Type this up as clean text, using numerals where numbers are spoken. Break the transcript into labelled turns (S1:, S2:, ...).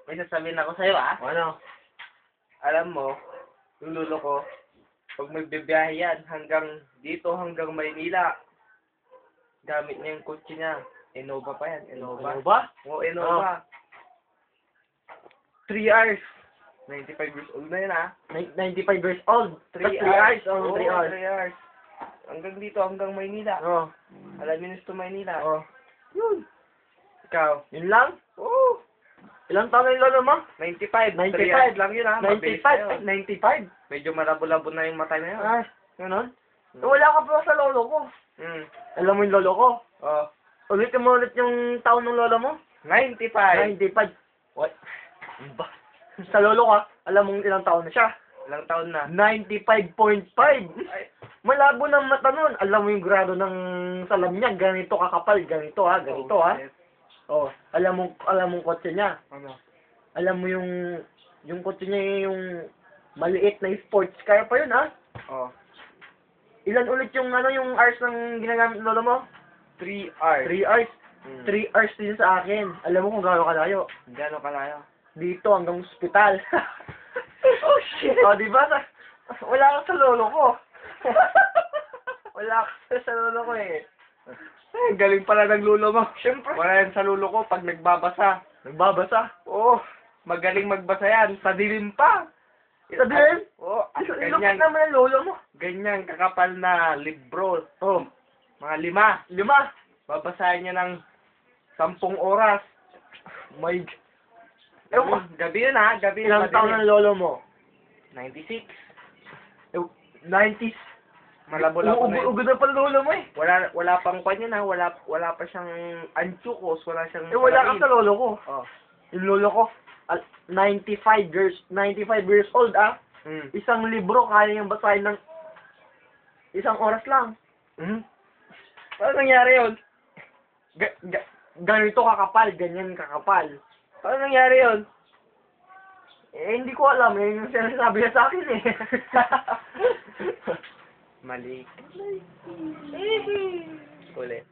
S1: May sasabihin ako sa'yo, ah.
S2: Ano?
S1: Alam mo, yung lolo ko, pag magbibiyahe yan, hanggang dito, hanggang Maynila, gamit niya yung kotse niya. Innova pa yan, Innova.
S2: Ano ba?
S1: Oo, Innova. 3 hours. 95 years old na yun, ah.
S2: 95 years old.
S1: 3
S2: hours.
S1: Oo,
S2: 3 hours.
S1: 3 hours. Hanggang dito, hanggang Maynila.
S2: Oh.
S1: Alaminos to Maynila.
S2: Oh.
S1: Yun. Ikaw?
S2: Yun lang?
S1: Oo.
S2: Ilang taon na yung lolo mo?
S1: 95.
S2: 95.
S1: 3 hours lang yun, ah. Mabilis na yun.
S2: 95?
S1: Medyo malabo-labo na yung mata na yun.
S2: Ay, ganun? Wala ka pa sa lolo ko. Alam mo yung lolo ko?
S1: Oh.
S2: Ulitin mo ulit yung taon ng lolo mo?
S1: 95.
S2: 95. What? Ba? Sa lolo ko, alam mo ilang taon na siya?
S1: Ilang taon na?
S2: 95.5.
S1: Ay.
S2: Malabo ng mata nun. Alam mo yung grado ng salam niya, ganito kakapal, ganito ha, ganito ha.
S1: shit.
S2: Oh, alam mo kotse niya.
S1: Ano?
S2: Alam mo yung kotse niya yung maliit na sports car pa yun ha.
S1: Oh.
S2: Ilan ulit yung yung hours ng ginagamit ng lolo mo?
S1: 3 hours.
S2: 3 hours. 3
S1: 3.
S2: hours din sa akin. Alam mo kung gaano kalayo?
S1: Gano'ng kalayo?
S2: Dito hanggang ospital. Oh shit! Oh, di ba? Wala ka sa lolo ko. Wala ka sa lolo ko eh.
S1: Ay, galing pala ng lulo mo.
S2: Siyempre.
S1: Wala yan sa lulo ko pag nagbabasa.
S2: Nagbabasa.
S1: Oo. Magaling magbasa yan. Sa dilim pa.
S2: Ito din?
S1: Oo.
S2: Ilupit
S1: Ganyan,
S2: naman ang lolo mo.
S1: ganyan kakapal na libro.
S2: Oh,
S1: Mga 5.
S2: 5.
S1: Babasahin niya ng 10 oras.
S2: My... Ewan ko.
S1: Gabi yun, ha? Gabi yun.
S2: Ilang taon ng lolo mo?
S1: 96.
S2: 90s.
S1: Malabo-labo na yun.
S2: Ugod na pala lolo mo eh.
S1: Wala pang kanya na. Wala pa siyang anchukos. Wala siyang...
S2: Wala ka sa lolo ko.
S1: Oh.
S2: Yung lolo ko, 95 years old ah. Isang libro kaya niyang basahin ng isang oras lang.
S1: Paano nangyari yun?
S2: Ganito kakapal, ganyan kakapal.
S1: Paano nangyari yun?
S2: Eh, hindi ko alam. Eh, yung sinasabi niya sa akin eh.
S1: Mali. Ulit.